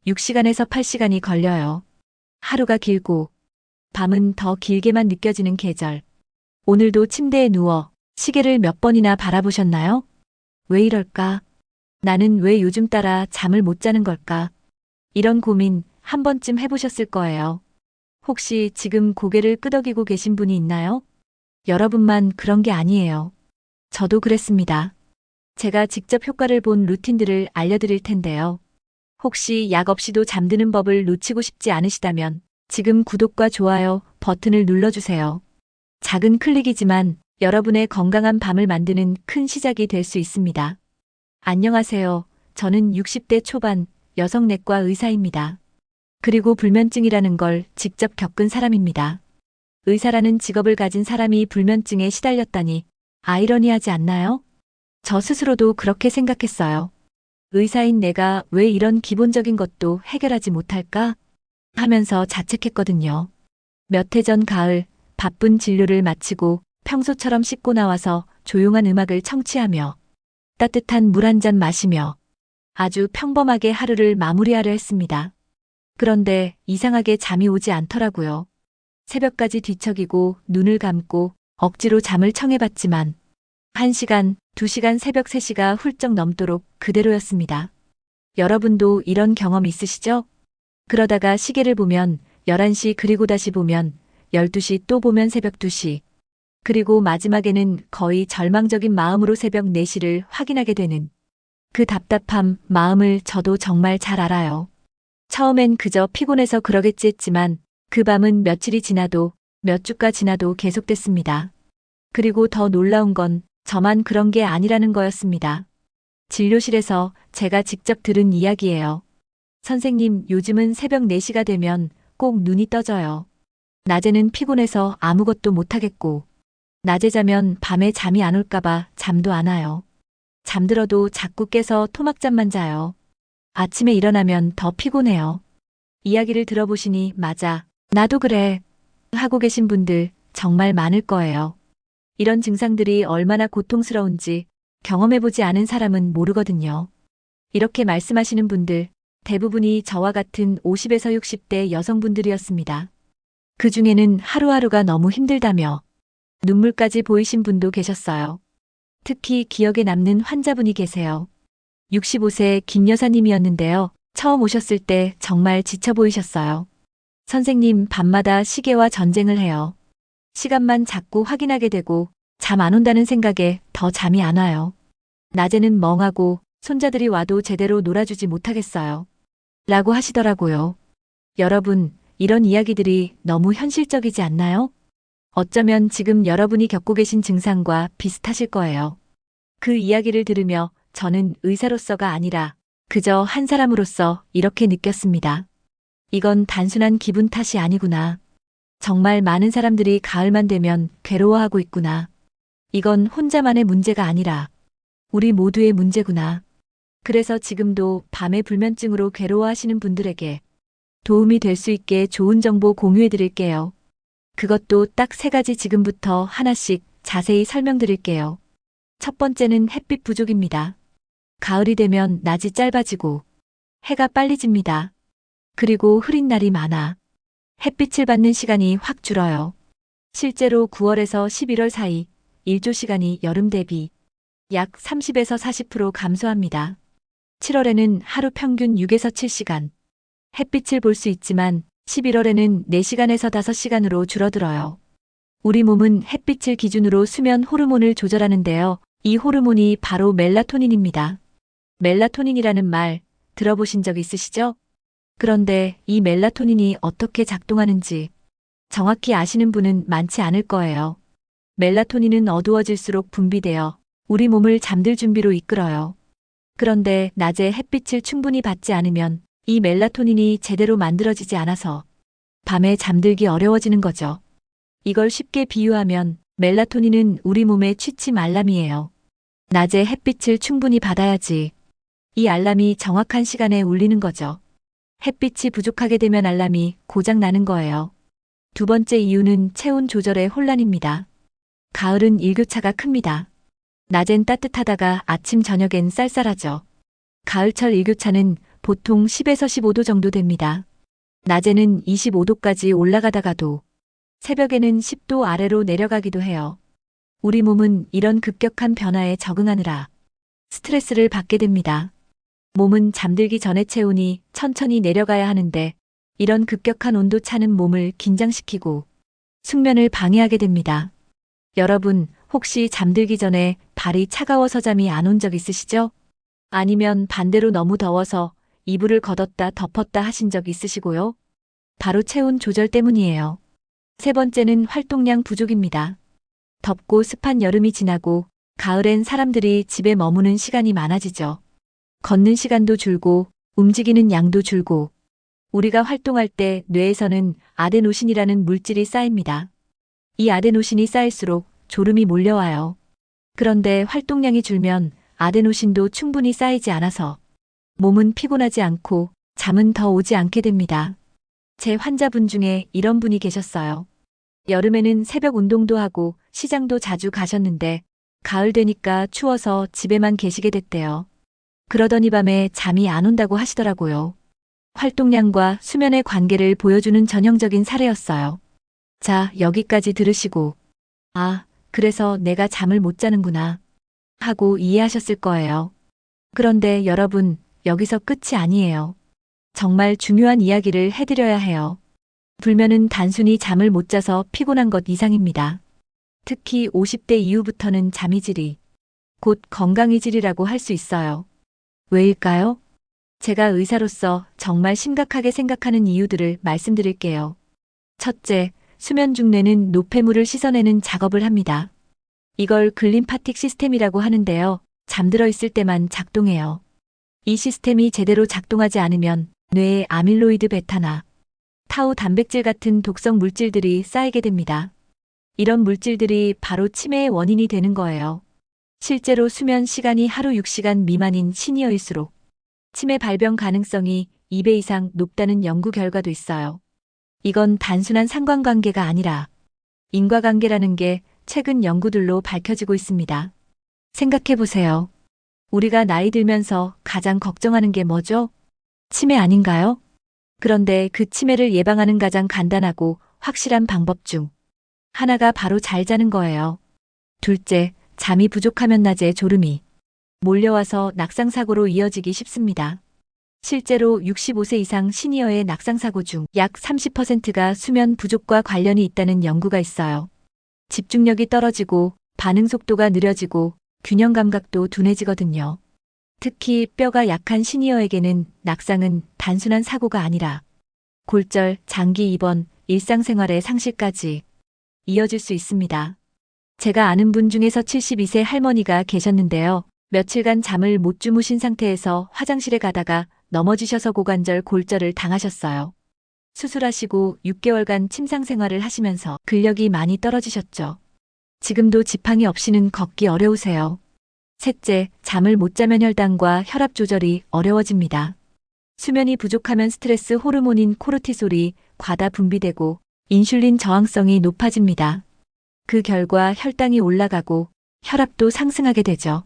6시간에서 8시간이 걸려요. 하루가 길고 밤은 더 길게만 느껴지는 계절. 오늘도 침대에 누워 시계를 몇 번이나 바라보셨나요? 왜 이럴까? 나는 왜 요즘 따라 잠을 못 자는 걸까? 이런 고민 한 번쯤 해보셨을 거예요. 혹시 지금 고개를 끄덕이고 계신 분이 있나요? 여러분만 그런 게 아니에요. 저도 그랬습니다. 제가 직접 효과를 본 루틴들을 알려드릴 텐데요. 혹시 약 없이도 잠드는 법을 놓치고 싶지 않으시다면 지금 구독과 좋아요 버튼을 눌러주세요. 작은 클릭이지만 여러분의 건강한 밤을 만드는 큰 시작이 될 수 있습니다. 안녕하세요. 저는 60대 초반 여성 내과 의사입니다. 그리고 불면증이라는 걸 직접 겪은 사람입니다. 의사라는 직업을 가진 사람이 불면증에 시달렸다니 아이러니하지 않나요? 저 스스로도 그렇게 생각했어요. 의사인 내가 왜 이런 기본적인 것도 해결하지 못할까? 하면서 자책했거든요. 몇 해 전 가을 바쁜 진료를 마치고 평소처럼 씻고 나와서 조용한 음악을 청취하며 따뜻한 물 한 잔 마시며 아주 평범하게 하루를 마무리하려 했습니다. 그런데 이상하게 잠이 오지 않더라고요. 새벽까지 뒤척이고 눈을 감고 억지로 잠을 청해봤지만 1시간, 2시간 새벽 3시가 훌쩍 넘도록 그대로였습니다. 여러분도 이런 경험 있으시죠? 그러다가 시계를 보면 11시 그리고 다시 보면 12시 또 보면 새벽 2시. 그리고 마지막에는 거의 절망적인 마음으로 새벽 4시를 확인하게 되는 그 답답함, 마음을 저도 정말 잘 알아요. 처음엔 그저 피곤해서 그러겠지 했지만 그 밤은 며칠이 지나도 몇 주가 지나도 계속됐습니다. 그리고 더 놀라운 건 저만 그런 게 아니라는 거였습니다. 진료실에서 제가 직접 들은 이야기예요. 선생님, 요즘은 새벽 4시가 되면 꼭 눈이 떠져요. 낮에는 피곤해서 아무것도 못하겠고, 낮에 자면 밤에 잠이 안 올까봐 잠도 안 와요. 잠들어도 자꾸 깨서 토막잠만 자요. 아침에 일어나면 더 피곤해요. 이야기를 들어보시니 맞아, 나도 그래 하고 계신 분들 정말 많을 거예요. 이런 증상들이 얼마나 고통스러운지 경험해보지 않은 사람은 모르거든요. 이렇게 말씀하시는 분들 대부분이 저와 같은 50에서 60대 여성분들이었습니다. 그 중에는 하루하루가 너무 힘들다며 눈물까지 보이신 분도 계셨어요. 특히 기억에 남는 환자분이 계세요. 65세 김 여사님이었는데요. 처음 오셨을 때 정말 지쳐 보이셨어요. 선생님, 밤마다 시계와 전쟁을 해요. 시간만 자꾸 확인하게 되고 잠 안 온다는 생각에 더 잠이 안 와요. 낮에는 멍하고 손자들이 와도 제대로 놀아주지 못하겠어요. 라고 하시더라고요. 여러분, 이런 이야기들이 너무 현실적이지 않나요? 어쩌면 지금 여러분이 겪고 계신 증상과 비슷하실 거예요. 그 이야기를 들으며 저는 의사로서가 아니라 그저 한 사람으로서 이렇게 느꼈습니다. 이건 단순한 기분 탓이 아니구나. 정말 많은 사람들이 가을만 되면 괴로워하고 있구나. 이건 혼자만의 문제가 아니라 우리 모두의 문제구나. 그래서 지금도 밤에 불면증으로 괴로워하시는 분들에게 도움이 될 수 있게 좋은 정보 공유해 드릴게요. 그것도 딱 3가지 지금부터 하나씩 자세히 설명드릴게요. 첫 번째는 햇빛 부족입니다. 가을이 되면 낮이 짧아지고 해가 빨리 집니다. 그리고 흐린 날이 많아. 햇빛을 받는 시간이 확 줄어요. 실제로 9월에서 11월 사이 일조 시간이 여름 대비 약 30에서 40% 감소합니다. 7월에는 하루 평균 6에서 7시간 햇빛을 볼 수 있지만 11월에는 4시간에서 5시간으로 줄어들어요. 우리 몸은 햇빛을 기준으로 수면 호르몬을 조절하는데요. 이 호르몬이 바로 멜라토닌입니다. 멜라토닌이라는 말 들어보신 적 있으시죠? 그런데 이 멜라토닌이 어떻게 작동하는지 정확히 아시는 분은 많지 않을 거예요. 멜라토닌은 어두워질수록 분비되어 우리 몸을 잠들 준비로 이끌어요. 그런데 낮에 햇빛을 충분히 받지 않으면 이 멜라토닌이 제대로 만들어지지 않아서 밤에 잠들기 어려워지는 거죠. 이걸 쉽게 비유하면 멜라토닌은 우리 몸의 취침 알람이에요. 낮에 햇빛을 충분히 받아야지. 이 알람이 정확한 시간에 울리는 거죠. 햇빛이 부족하게 되면 알람이 고장 나는 거예요. 두 번째 이유는 체온 조절의 혼란입니다. 가을은 일교차가 큽니다. 낮엔 따뜻하다가 아침 저녁엔 쌀쌀하죠. 가을철 일교차는 보통 10에서 15도 정도 됩니다. 낮에는 25도까지 올라가다가도 새벽에는 10도 아래로 내려가기도 해요. 우리 몸은 이런 급격한 변화에 적응하느라 스트레스를 받게 됩니다. 몸은 잠들기 전에 체온이 천천히 내려가야 하는데 이런 급격한 온도 차는 몸을 긴장시키고 숙면을 방해하게 됩니다. 여러분, 혹시 잠들기 전에 발이 차가워서 잠이 안 온 적 있으시죠? 아니면 반대로 너무 더워서 이불을 걷었다 덮었다 하신 적 있으시고요? 바로 체온 조절 때문이에요. 세 번째는 활동량 부족입니다. 덥고 습한 여름이 지나고 가을엔 사람들이 집에 머무는 시간이 많아지죠. 걷는 시간도 줄고 움직이는 양도 줄고 우리가 활동할 때 뇌에서는 아데노신이라는 물질이 쌓입니다. 이 아데노신이 쌓일수록 졸음이 몰려와요. 그런데 활동량이 줄면 아데노신도 충분히 쌓이지 않아서 몸은 피곤하지 않고 잠은 더 오지 않게 됩니다. 제 환자분 중에 이런 분이 계셨어요. 여름에는 새벽 운동도 하고 시장도 자주 가셨는데 가을 되니까 추워서 집에만 계시게 됐대요. 그러더니 밤에 잠이 안 온다고 하시더라고요. 활동량과 수면의 관계를 보여주는 전형적인 사례였어요. 자, 여기까지 들으시고 아, 그래서 내가 잠을 못 자는구나 하고 이해하셨을 거예요. 그런데 여러분, 여기서 끝이 아니에요. 정말 중요한 이야기를 해드려야 해요. 불면은 단순히 잠을 못 자서 피곤한 것 이상입니다. 특히 50대 이후부터는 잠이 질이 곧 건강의 질이라고 할 수 있어요. 왜일까요? 제가 의사로서 정말 심각하게 생각하는 이유들을 말씀드릴게요. 첫째, 수면 중 뇌는 노폐물을 씻어내는 작업을 합니다. 이걸 글림파틱 시스템이라고 하는데요. 잠들어 있을 때만 작동해요. 이 시스템이 제대로 작동하지 않으면 뇌에 아밀로이드 베타나 타우 단백질 같은 독성 물질들이 쌓이게 됩니다. 이런 물질들이 바로 치매의 원인이 되는 거예요. 실제로 수면 시간이 하루 6시간 미만인 시니어일수록 치매 발병 가능성이 2배 이상 높다는 연구 결과도 있어요. 이건 단순한 상관관계가 아니라 인과관계라는 게 최근 연구들로 밝혀지고 있습니다. 생각해 보세요. 우리가 나이 들면서 가장 걱정하는 게 뭐죠? 치매 아닌가요? 그런데 그 치매를 예방하는 가장 간단하고 확실한 방법 중 하나가 바로 잘 자는 거예요. 둘째, 잠이 부족하면 낮에 졸음이 몰려와서 낙상사고로 이어지기 쉽습니다. 실제로 65세 이상 시니어의 낙상사고 중 약 30%가 수면 부족과 관련이 있다는 연구가 있어요. 집중력이 떨어지고 반응 속도가 느려지고 균형 감각도 둔해지거든요. 특히 뼈가 약한 시니어에게는 낙상은 단순한 사고가 아니라 골절, 장기 입원, 일상생활의 상실까지 이어질 수 있습니다. 제가 아는 분 중에서 72세 할머니가 계셨는데요. 며칠간 잠을 못 주무신 상태에서 화장실에 가다가 넘어지셔서 고관절 골절을 당하셨어요. 수술하시고 6개월간 침상 생활을 하시면서 근력이 많이 떨어지셨죠. 지금도 지팡이 없이는 걷기 어려우세요. 셋째, 잠을 못 자면 혈당과 혈압 조절이 어려워집니다. 수면이 부족하면 스트레스 호르몬인 코르티솔이 과다 분비되고 인슐린 저항성이 높아집니다. 그 결과 혈당이 올라가고 혈압도 상승하게 되죠.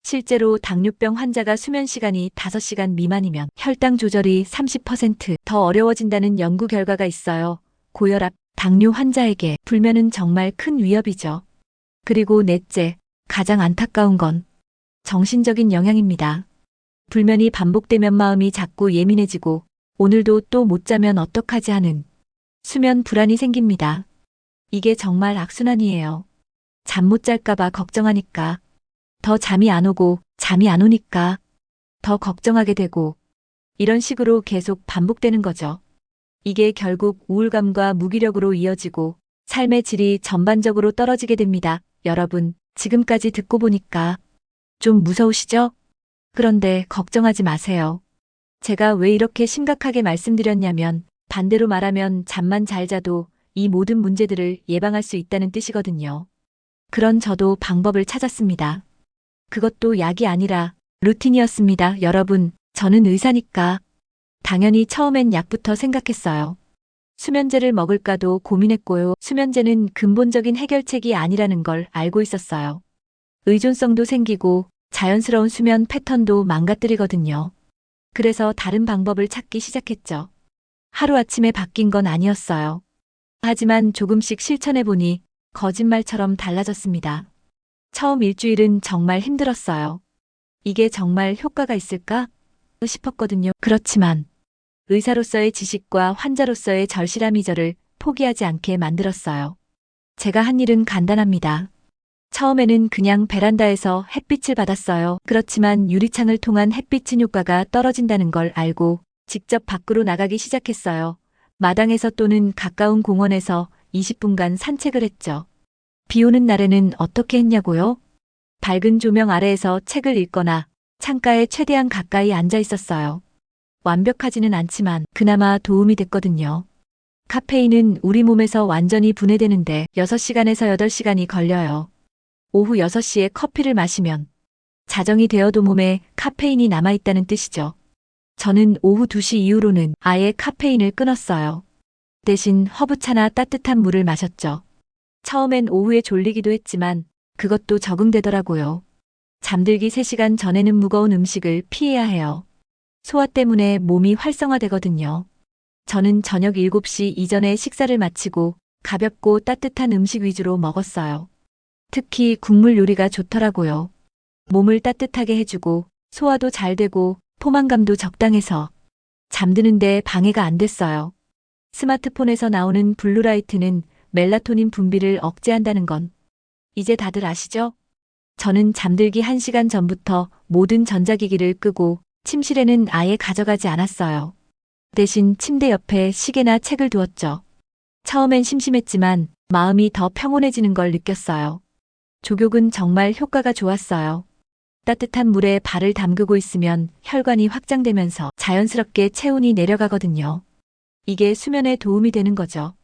실제로 당뇨병 환자가 수면 시간이 5시간 미만이면 혈당 조절이 30% 더 어려워진다는 연구 결과가 있어요. 고혈압, 당뇨 환자에게 불면은 정말 큰 위협이죠. 그리고 넷째, 가장 안타까운 건 정신적인 영향입니다. 불면이 반복되면 마음이 자꾸 예민해지고 오늘도 또 못 자면 어떡하지 하는 수면 불안이 생깁니다. 이게 정말 악순환이에요. 잠 못 잘까봐 걱정하니까 더 잠이 안 오고 잠이 안 오니까 더 걱정하게 되고 이런 식으로 계속 반복되는 거죠. 이게 결국 우울감과 무기력으로 이어지고 삶의 질이 전반적으로 떨어지게 됩니다. 여러분, 지금까지 듣고 보니까 좀 무서우시죠? 그런데 걱정하지 마세요. 제가 왜 이렇게 심각하게 말씀드렸냐면 반대로 말하면 잠만 잘 자도 이 모든 문제들을 예방할 수 있다는 뜻이거든요. 그런 저도 방법을 찾았습니다. 그것도 약이 아니라 루틴이었습니다. 여러분, 저는 의사니까 당연히 처음엔 약부터 생각했어요. 수면제를 먹을까도 고민했고요. 수면제는 근본적인 해결책이 아니라는 걸 알고 있었어요. 의존성도 생기고 자연스러운 수면 패턴도 망가뜨리거든요. 그래서 다른 방법을 찾기 시작했죠. 하루아침에 바뀐 건 아니었어요. 하지만 조금씩 실천해보니 거짓말처럼 달라졌습니다. 처음 일주일은 정말 힘들었어요. 이게 정말 효과가 있을까 싶었거든요. 그렇지만 의사로서의 지식과 환자로서의 절실함이 저를 포기하지 않게 만들었어요. 제가 한 일은 간단합니다. 처음에는 그냥 베란다에서 햇빛을 받았어요. 그렇지만 유리창을 통한 햇빛은 효과가 떨어진다는 걸 알고 직접 밖으로 나가기 시작했어요. 마당에서 또는 가까운 공원에서 20분간 산책을 했죠. 비 오는 날에는 어떻게 했냐고요? 밝은 조명 아래에서 책을 읽거나 창가에 최대한 가까이 앉아 있었어요. 완벽하지는 않지만 그나마 도움이 됐거든요. 카페인은 우리 몸에서 완전히 분해되는데 6시간에서 8시간이 걸려요. 오후 6시에 커피를 마시면 자정이 되어도 몸에 카페인이 남아있다는 뜻이죠. 저는 오후 2시 이후로는 아예 카페인을 끊었어요. 대신 허브차나 따뜻한 물을 마셨죠. 처음엔 오후에 졸리기도 했지만 그것도 적응되더라고요. 잠들기 3시간 전에는 무거운 음식을 피해야 해요. 소화 때문에 몸이 활성화되거든요. 저는 저녁 7시 이전에 식사를 마치고 가볍고 따뜻한 음식 위주로 먹었어요. 특히 국물 요리가 좋더라고요. 몸을 따뜻하게 해주고 소화도 잘 되고 포만감도 적당해서 잠드는데 방해가 안 됐어요. 스마트폰에서 나오는 블루라이트는 멜라토닌 분비를 억제한다는 건 이제 다들 아시죠? 저는 잠들기 1시간 전부터 모든 전자기기를 끄고 침실에는 아예 가져가지 않았어요. 대신 침대 옆에 시계나 책을 두었죠. 처음엔 심심했지만 마음이 더 평온해지는 걸 느꼈어요. 족욕은 정말 효과가 좋았어요. 따뜻한 물에 발을 담그고 있으면 혈관이 확장되면서 자연스럽게 체온이 내려가거든요. 이게 수면에 도움이 되는 거죠.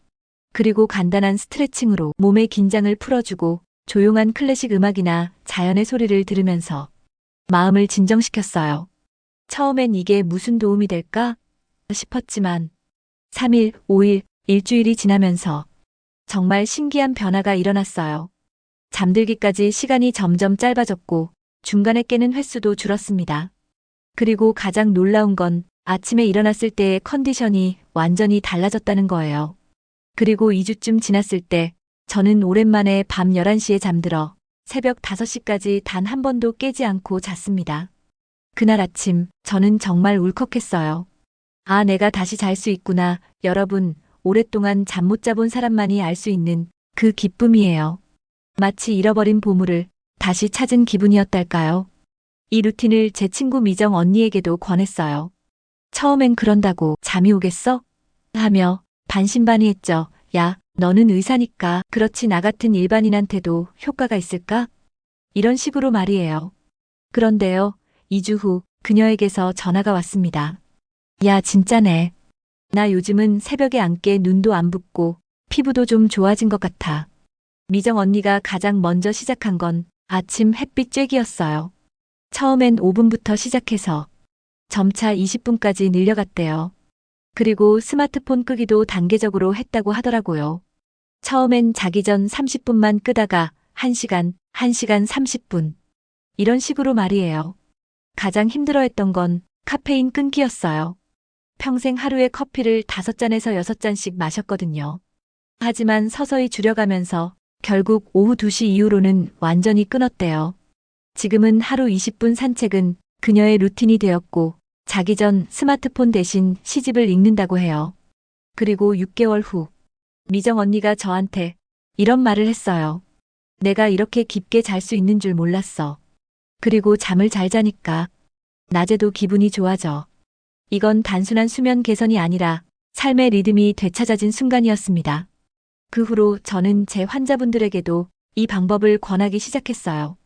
그리고 간단한 스트레칭으로 몸의 긴장을 풀어주고 조용한 클래식 음악이나 자연의 소리를 들으면서 마음을 진정시켰어요. 처음엔 이게 무슨 도움이 될까 싶었지만 3일, 5일, 일주일이 지나면서 정말 신기한 변화가 일어났어요. 잠들기까지 시간이 점점 짧아졌고 중간에 깨는 횟수도 줄었습니다. 그리고 가장 놀라운 건 아침에 일어났을 때의 컨디션이 완전히 달라졌다는 거예요. 그리고 2주쯤 지났을 때 저는 오랜만에 밤 11시에 잠들어 새벽 5시까지 단 한 번도 깨지 않고 잤습니다. 그날 아침 저는 정말 울컥했어요. 아, 내가 다시 잘 수 있구나. 여러분, 오랫동안 잠 못 자본 사람만이 알 수 있는 그 기쁨이에요. 마치 잃어버린 보물을 다시 찾은 기분이었달까요? 이 루틴을 제 친구 미정 언니에게도 권했어요. 처음엔 그런다고 잠이 오겠어? 하며 반신반의했죠. 야, 너는 의사니까 그렇지 나 같은 일반인한테도 효과가 있을까? 이런 식으로 말이에요. 그런데요, 2주 후 그녀에게서 전화가 왔습니다. 야, 진짜네. 나 요즘은 새벽에 안 깨 눈도 안 붓고 피부도 좀 좋아진 것 같아. 미정 언니가 가장 먼저 시작한 건 아침 햇빛 쬐기였어요. 처음엔 5분부터 시작해서 점차 20분까지 늘려갔대요. 그리고 스마트폰 끄기도 단계적으로 했다고 하더라고요. 처음엔 자기 전 30분만 끄다가 1시간, 1시간 30분. 이런 식으로 말이에요. 가장 힘들어했던 건 카페인 끊기였어요. 평생 하루에 커피를 5잔에서 6잔씩 마셨거든요. 하지만 서서히 줄여가면서 결국 오후 2시 이후로는 완전히 끊었대요. 지금은 하루 20분 산책은 그녀의 루틴이 되었고 자기 전 스마트폰 대신 시집을 읽는다고 해요. 그리고 6개월 후 미정 언니가 저한테 이런 말을 했어요. 내가 이렇게 깊게 잘 수 있는 줄 몰랐어. 그리고 잠을 잘 자니까 낮에도 기분이 좋아져. 이건 단순한 수면 개선이 아니라 삶의 리듬이 되찾아진 순간이었습니다. 그 후로 저는 제 환자분들에게도 이 방법을 권하기 시작했어요.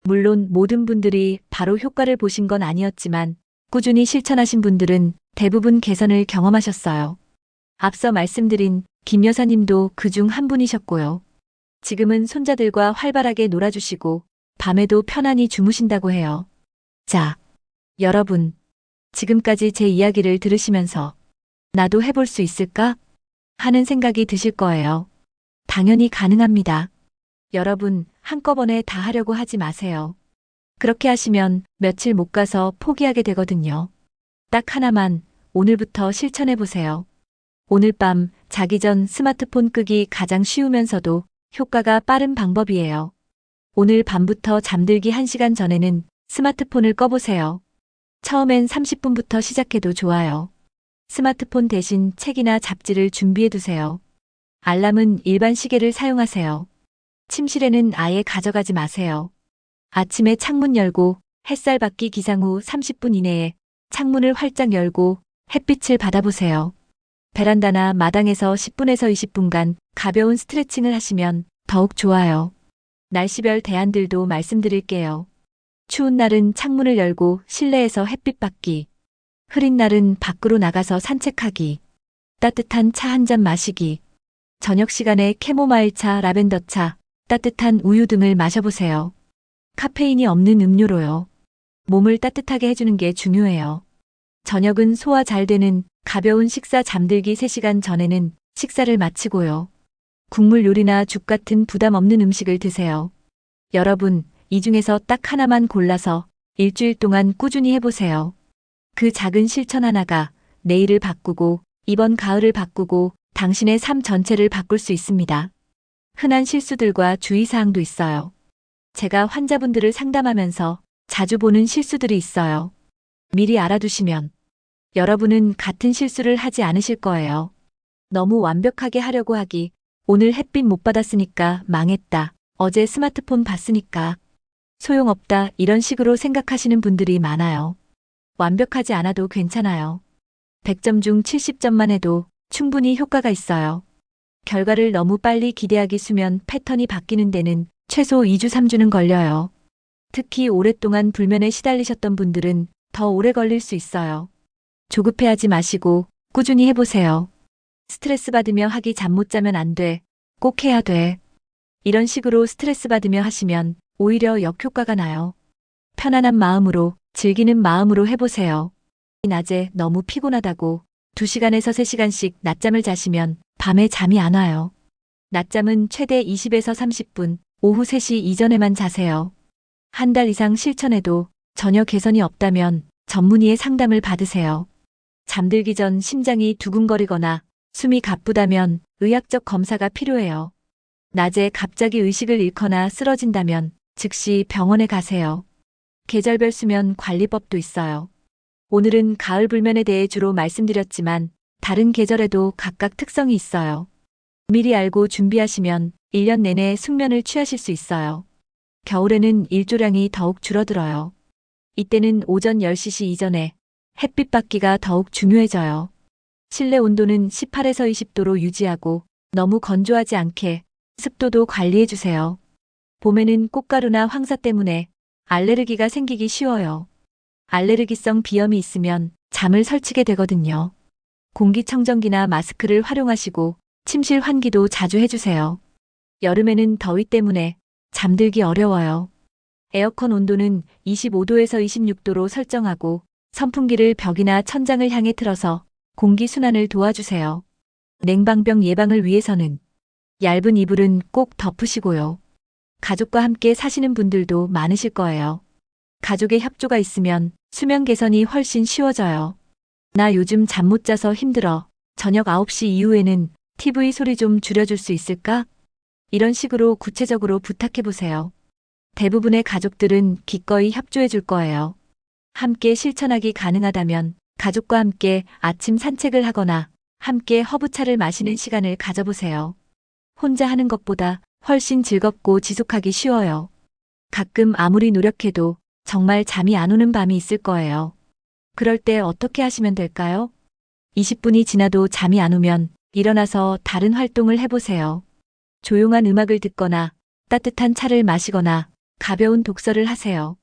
물론 모든 분들이 바로 효과를 보신 건 아니었지만 꾸준히 실천하신 분들은 대부분 개선을 경험하셨어요. 앞서 말씀드린 김 여사님도 그중 한 분이셨고요. 지금은 손자들과 활발하게 놀아주시고 밤에도 편안히 주무신다고 해요. 자, 여러분, 지금까지 제 이야기를 들으시면서 나도 해볼 수 있을까? 하는 생각이 드실 거예요. 당연히 가능합니다. 여러분, 한꺼번에 다 하려고 하지 마세요. 그렇게 하시면 며칠 못 가서 포기하게 되거든요. 딱 하나만 오늘부터 실천해 보세요. 오늘 밤 자기 전 스마트폰 끄기 가장 쉬우면서도 효과가 빠른 방법이에요. 오늘 밤부터 잠들기 1시간 전에는 스마트폰을 꺼보세요. 처음엔 30분부터 시작해도 좋아요. 스마트폰 대신 책이나 잡지를 준비해 두세요. 알람은 일반 시계를 사용하세요. 침실에는 아예 가져가지 마세요. 아침에 창문 열고 햇살 받기 기상 후 30분 이내에 창문을 활짝 열고 햇빛을 받아보세요. 베란다나 마당에서 10분에서 20분간 가벼운 스트레칭을 하시면 더욱 좋아요. 날씨별 대안들도 말씀드릴게요. 추운 날은 창문을 열고 실내에서 햇빛 받기. 흐린 날은 밖으로 나가서 산책하기. 따뜻한 차 한 잔 마시기. 저녁 시간에 캐모마일 차, 라벤더 차, 따뜻한 우유 등을 마셔보세요. 카페인이 없는 음료로요. 몸을 따뜻하게 해주는 게 중요해요. 저녁은 소화 잘 되는 가벼운 식사 잠들기 3시간 전에는 식사를 마치고요. 국물 요리나 죽 같은 부담 없는 음식을 드세요. 여러분, 이 중에서 딱 하나만 골라서 일주일 동안 꾸준히 해보세요. 그 작은 실천 하나가 내일을 바꾸고 이번 가을을 바꾸고 당신의 삶 전체를 바꿀 수 있습니다. 흔한 실수들과 주의사항도 있어요. 제가 환자분들을 상담하면서 자주 보는 실수들이 있어요. 미리 알아두시면 여러분은 같은 실수를 하지 않으실 거예요. 너무 완벽하게 하려고 하기. 오늘 햇빛 못 받았으니까 망했다. 어제 스마트폰 봤으니까 소용없다. 이런 식으로 생각하시는 분들이 많아요. 완벽하지 않아도 괜찮아요. 100점 중 70점만 해도 충분히 효과가 있어요. 결과를 너무 빨리 기대하기 수면 패턴이 바뀌는 데는 최소 2주 3주는 걸려요. 특히 오랫동안 불면에 시달리셨던 분들은 더 오래 걸릴 수 있어요. 조급해하지 마시고 꾸준히 해보세요. 스트레스 받으며 하기 잠 못 자면 안 돼. 꼭 해야 돼. 이런 식으로 스트레스 받으며 하시면 오히려 역효과가 나요. 편안한 마음으로, 즐기는 마음으로 해보세요. 낮에 너무 피곤하다고 2시간에서 3시간씩 낮잠을 자시면 밤에 잠이 안 와요. 낮잠은 최대 20에서 30분, 오후 3시 이전에만 자세요. 한 달 이상 실천해도 전혀 개선이 없다면 전문의의 상담을 받으세요. 잠들기 전 심장이 두근거리거나 숨이 가쁘다면 의학적 검사가 필요해요. 낮에 갑자기 의식을 잃거나 쓰러진다면 즉시 병원에 가세요. 계절별 수면 관리법도 있어요. 오늘은 가을 불면에 대해 주로 말씀드렸지만 다른 계절에도 각각 특성이 있어요. 미리 알고 준비하시면 1년 내내 숙면을 취하실 수 있어요. 겨울에는 일조량이 더욱 줄어들어요. 이때는 오전 10시 이전에 햇빛 받기가 더욱 중요해져요. 실내 온도는 18에서 20도로 유지하고 너무 건조하지 않게 습도도 관리해 주세요. 봄에는 꽃가루나 황사 때문에 알레르기가 생기기 쉬워요. 알레르기성 비염이 있으면 잠을 설치게 되거든요. 공기청정기나 마스크를 활용하시고 침실 환기도 자주 해주세요. 여름에는 더위 때문에 잠들기 어려워요. 에어컨 온도는 25도에서 26도로 설정하고 선풍기를 벽이나 천장을 향해 틀어서 공기 순환을 도와주세요. 냉방병 예방을 위해서는 얇은 이불은 꼭 덮으시고요. 가족과 함께 사시는 분들도 많으실 거예요. 가족의 협조가 있으면 수면 개선이 훨씬 쉬워져요. 나 요즘 잠 못 자서 힘들어. 저녁 9시 이후에는 TV 소리 좀 줄여줄 수 있을까? 이런 식으로 구체적으로 부탁해보세요. 대부분의 가족들은 기꺼이 협조해 줄 거예요. 함께 실천하기 가능하다면 가족과 함께 아침 산책을 하거나 함께 허브차를 마시는 시간을 가져보세요. 혼자 하는 것보다 훨씬 즐겁고 지속하기 쉬워요. 가끔 아무리 노력해도 정말 잠이 안 오는 밤이 있을 거예요. 그럴 때 어떻게 하시면 될까요? 20분이 지나도 잠이 안 오면 일어나서 다른 활동을 해보세요. 조용한 음악을 듣거나 따뜻한 차를 마시거나 가벼운 독서를 하세요.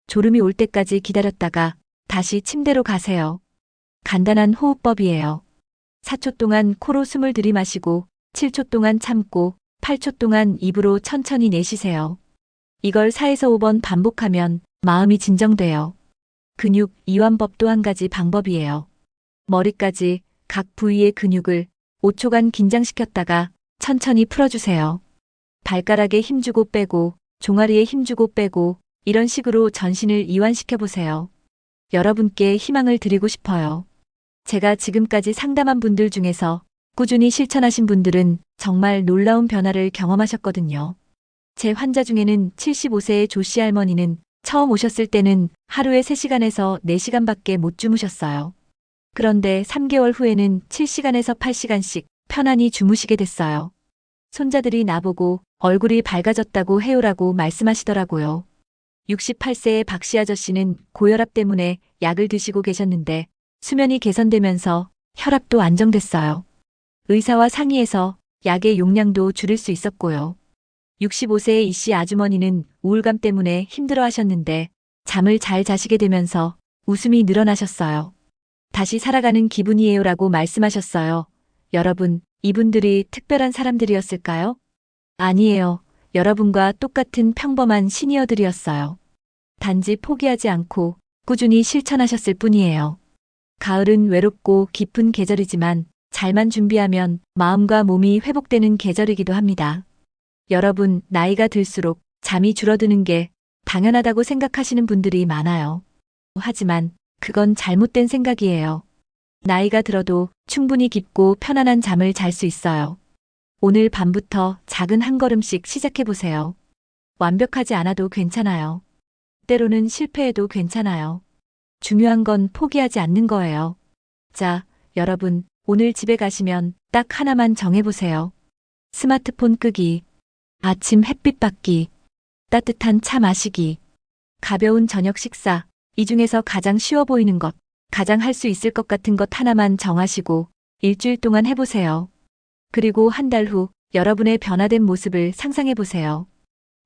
졸음이 올 때까지 기다렸다가 다시 침대로 가세요. 간단한 호흡법이에요. 4초 동안 코로 숨을 들이마시고 7초 동안 참고 8초 동안 입으로 천천히 내쉬세요. 이걸 4에서 5번 반복하면 마음이 진정돼요. 근육 이완법도 한 가지 방법이에요. 머리까지 각 부위의 근육을 5초간 긴장시켰다가 천천히 풀어주세요. 발가락에 힘주고 빼고 종아리에 힘주고 빼고 이런 식으로 전신을 이완시켜 보세요. 여러분께 희망을 드리고 싶어요. 제가 지금까지 상담한 분들 중에서 꾸준히 실천하신 분들은 정말 놀라운 변화를 경험하셨거든요. 제 환자 중에는 75세의 조씨 할머니는 처음 오셨을 때는 하루에 3시간에서 4시간밖에 못 주무셨어요. 그런데 3개월 후에는 7시간에서 8시간씩 편안히 주무시게 됐어요. 손자들이 나보고 얼굴이 밝아졌다고 해요라고 말씀하시더라고요. 68세의 박씨 아저씨는 고혈압 때문에 약을 드시고 계셨는데 수면이 개선되면서 혈압도 안정됐어요. 의사와 상의해서 약의 용량도 줄일 수 있었고요. 65세의 이씨 아주머니는 우울감 때문에 힘들어 하셨는데 잠을 잘 자시게 되면서 웃음이 늘어나셨어요. 다시 살아가는 기분이에요라고 말씀하셨어요. 여러분, 이분들이 특별한 사람들이었을까요? 아니에요. 여러분과 똑같은 평범한 시니어들이었어요. 단지 포기하지 않고 꾸준히 실천하셨을 뿐이에요. 가을은 외롭고 깊은 계절이지만 잘만 준비하면 마음과 몸이 회복되는 계절이기도 합니다. 여러분, 나이가 들수록 잠이 줄어드는 게 당연하다고 생각하시는 분들이 많아요. 하지만 그건 잘못된 생각이에요. 나이가 들어도 충분히 깊고 편안한 잠을 잘 수 있어요. 오늘 밤부터 작은 한 걸음씩 시작해보세요. 완벽하지 않아도 괜찮아요. 때로는 실패해도 괜찮아요. 중요한 건 포기하지 않는 거예요. 자, 여러분, 오늘 집에 가시면 딱 하나만 정해보세요. 스마트폰 끄기, 아침 햇빛 받기, 따뜻한 차 마시기, 가벼운 저녁 식사, 이 중에서 가장 쉬워 보이는 것, 가장 할 수 있을 것 같은 것 하나만 정하시고 일주일 동안 해보세요. 그리고 한 달 후 여러분의 변화된 모습을 상상해보세요.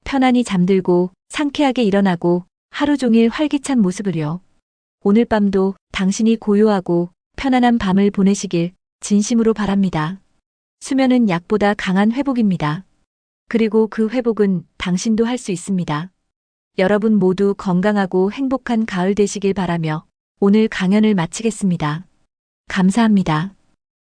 편안히 잠들고 상쾌하게 일어나고 하루 종일 활기찬 모습을요. 오늘 밤도 당신이 고요하고 편안한 밤을 보내시길 진심으로 바랍니다. 수면은 약보다 강한 회복입니다. 그리고 그 회복은 당신도 할 수 있습니다. 여러분 모두 건강하고 행복한 가을 되시길 바라며 오늘 강연을 마치겠습니다. 감사합니다.